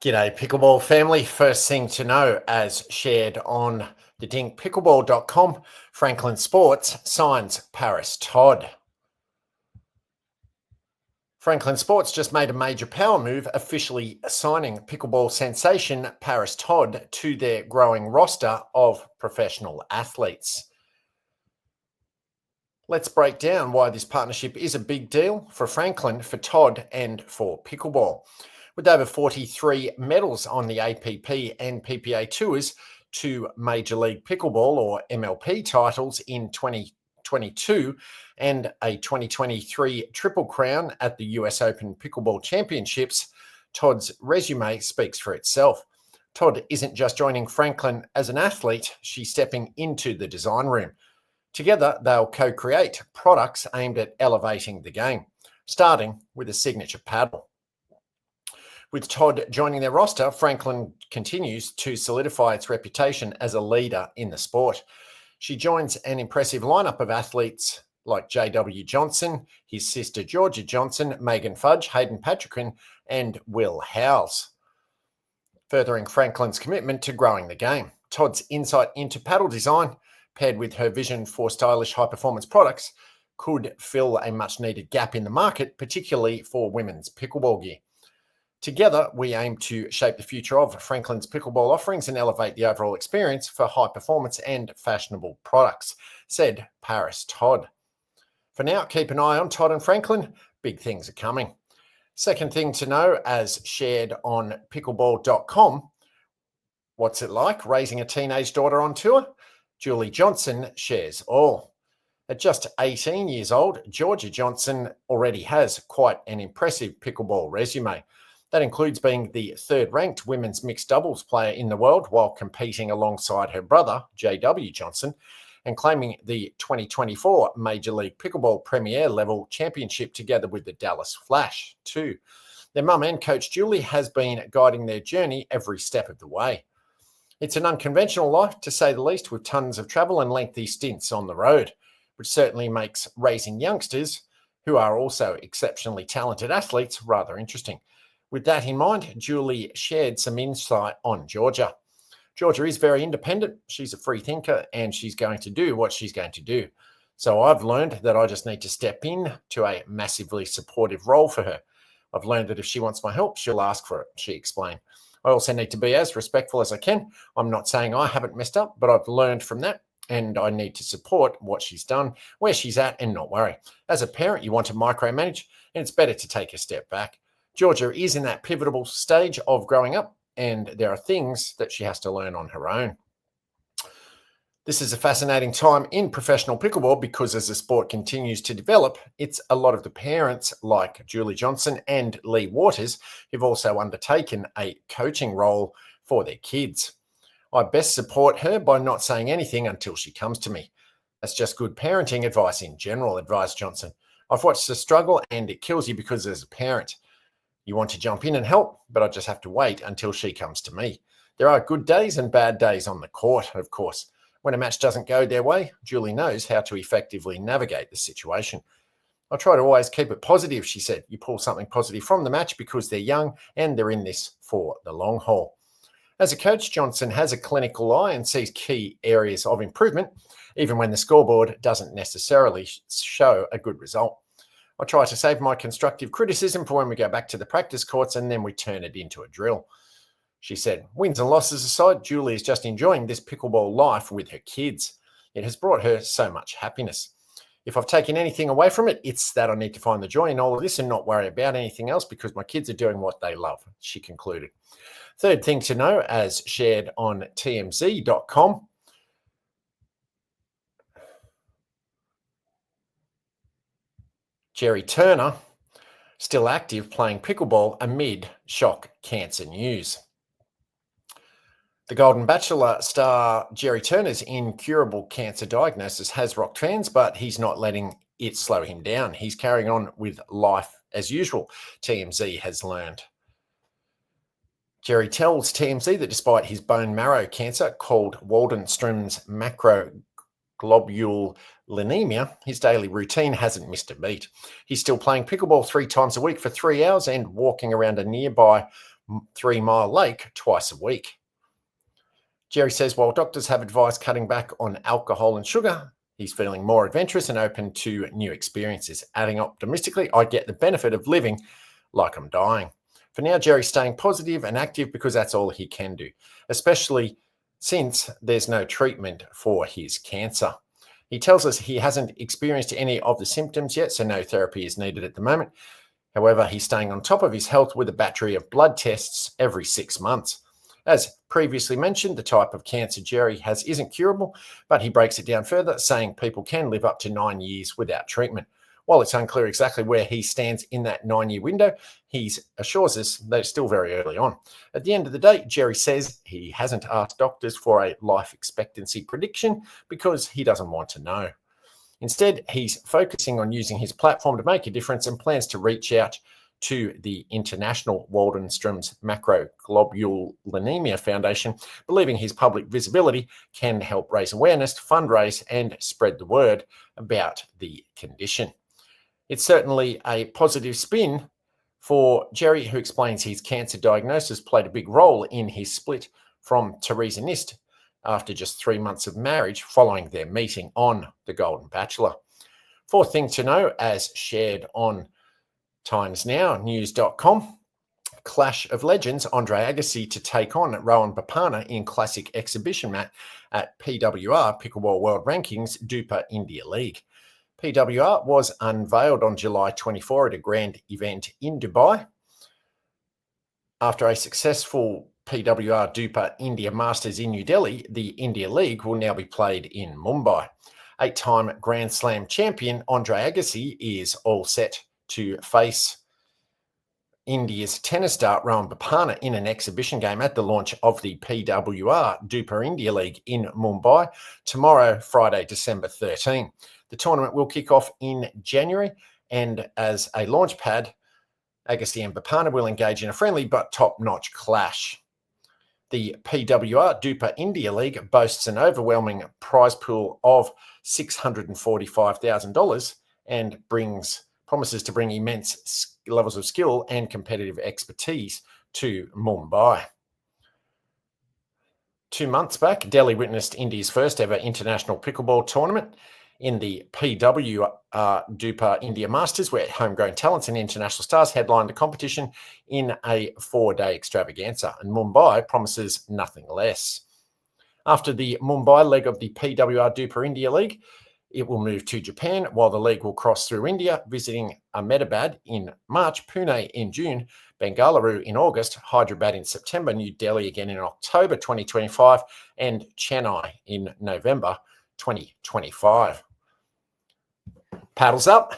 G'day, Pickleball family. First thing to know, as shared on the Pickleball.com, Franklin Sports signs Paris Todd. Franklin Sports just made a major power move, officially signing pickleball sensation Paris Todd to their growing roster of professional athletes. Let's break down why this partnership is a big deal for Franklin, for Todd, and for pickleball. With over 43 medals on the APP and PPA tours, 2 Major League Pickleball or MLP titles in 2022, and a 2023 Triple Crown at the US Open Pickleball Championships, Todd's resume speaks for itself. Todd isn't just joining Franklin as an athlete, she's stepping into the design room. Together, they'll co-create products aimed at elevating the game, starting with a signature paddle. With Todd joining their roster, Franklin continues to solidify its reputation as a leader in the sport. She joins an impressive lineup of athletes like J.W. Johnson, his sister Georgia Johnson, Megan Fudge, Hayden Patrick, and Will Howes, furthering Franklin's commitment to growing the game. Todd's insight into paddle design, paired with her vision for stylish high-performance products, could fill a much-needed gap in the market, particularly for women's pickleball gear. Together, we aim to shape the future of Franklin's pickleball offerings and elevate the overall experience for high performance and fashionable products, said Paris Todd. For now, keep an eye on Todd and Franklin. Big things are coming. Second thing to know, as shared on pickleball.com, what's it like raising a teenage daughter on tour? Julie Johnson shares all. At just 18 years old, Georgia Johnson already has quite an impressive pickleball resume. That includes being the third-ranked women's mixed doubles player in the world while competing alongside her brother, J.W. Johnson, and claiming the 2024 Major League Pickleball Premier Level Championship together with the Dallas Flash, too. Their mum and coach Julie has been guiding their journey every step of the way. It's an unconventional life, to say the least, with tons of travel and lengthy stints on the road, which certainly makes raising youngsters, who are also exceptionally talented athletes, rather interesting. With that in mind, Julie shared some insight on Georgia. Georgia is very independent. She's a free thinker and she's going to do what she's going to do. So I've learned that I just need to step in to a massively supportive role for her. I've learned that if she wants my help, she'll ask for it, she explained. I also need to be as respectful as I can. I'm not saying I haven't messed up, but I've learned from that and I need to support what she's done, where she's at, and not worry. As a parent, you want to micromanage, and it's better to take a step back. Georgia is in that pivotal stage of growing up, and there are things that she has to learn on her own. This is a fascinating time in professional pickleball because as the sport continues to develop, it's a lot of the parents like Julie Johnson and Lee Waters who've also undertaken a coaching role for their kids. I best support her by not saying anything until she comes to me. That's just good parenting advice in general, advised Johnson. I've watched her struggle and it kills you because as a parent, you want to jump in and help, but I just have to wait until she comes to me. There are good days and bad days on the court, of course. When a match doesn't go their way, Julie knows how to effectively navigate the situation. I try to always keep it positive, she said. You pull something positive from the match because they're young and they're in this for the long haul. As a coach, Johnson has a clinical eye and sees key areas of improvement, even when the scoreboard doesn't necessarily show a good result. I try to save my constructive criticism for when we go back to the practice courts and then we turn it into a drill. She said, wins and losses aside, Julie is just enjoying this pickleball life with her kids. It has brought her so much happiness. If I've taken anything away from it, it's that I need to find the joy in all of this and not worry about anything else because my kids are doing what they love, she concluded. Third thing to know, as shared on TMZ.com, Jerry Turner, still active playing pickleball amid shock cancer news. The Golden Bachelor star Jerry Turner's incurable cancer diagnosis has rocked fans, but he's not letting it slow him down. He's carrying on with life as usual, TMZ has learned. Jerry tells TMZ that despite his bone marrow cancer called Waldenstrom's macroglobulinemia, his daily routine hasn't missed a beat. He's still playing pickleball 3 times a week for 3 hours and walking around a nearby 3 Mile Lake twice a week. Jerry says while doctors have advised cutting back on alcohol and sugar, he's feeling more adventurous and open to new experiences. Adding optimistically, I get the benefit of living like I'm dying. For now, Jerry's staying positive and active because that's all he can do, especially since there's no treatment for his cancer. He tells us he hasn't experienced any of the symptoms yet, so no therapy is needed at the moment. However, he's staying on top of his health with a battery of blood tests every 6 months. As previously mentioned, the type of cancer Jerry has isn't curable, but he breaks it down further, saying people can live up to 9 years without treatment. While it's unclear exactly where he stands in that 9-year window, he assures us that it's still very early on. At the end of the day, Jerry says he hasn't asked doctors for a life expectancy prediction because he doesn't want to know. Instead, he's focusing on using his platform to make a difference and plans to reach out to the International Waldenstrom's Macroglobulinemia Foundation, believing his public visibility can help raise awareness, fundraise, and spread the word about the condition. It's certainly a positive spin for Jerry, who explains his cancer diagnosis played a big role in his split from Teresa Nist after just 3 months of marriage following their meeting on The Golden Bachelor. Fourth thing to know, as shared on timesnownews.com, Clash of Legends, Andre Agassi to take on Rowan Bapana in classic exhibition match at PWR Pickleball World Rankings Duper India League. PWR was unveiled on July 24 at a grand event in Dubai. After a successful PWR Duper India Masters in New Delhi, the India League will now be played in Mumbai. 8-time Grand Slam champion Andre Agassi is all set to face India's tennis star Rowan Bapana in an exhibition game at the launch of the PWR Duper India League in Mumbai tomorrow, Friday, December 13. The tournament will kick off in January, and as a launch pad, Agassi and Bapana will engage in a friendly but top-notch clash. The PWR Duper India League boasts an overwhelming prize pool of $645,000 and promises to bring immense levels of skill and competitive expertise to Mumbai. 2 months back, Delhi witnessed India's first ever international pickleball tournament in the PWR Duper India Masters, where homegrown talents and international stars headlined the competition in a 4-day extravaganza, and Mumbai promises nothing less. After the Mumbai leg of the PWR Duper India League, it will move to Japan, while the league will cross through India, visiting Ahmedabad in March, Pune in June, Bengaluru in August, Hyderabad in September, New Delhi again in October 2025, and Chennai in November 2025. Paddles up.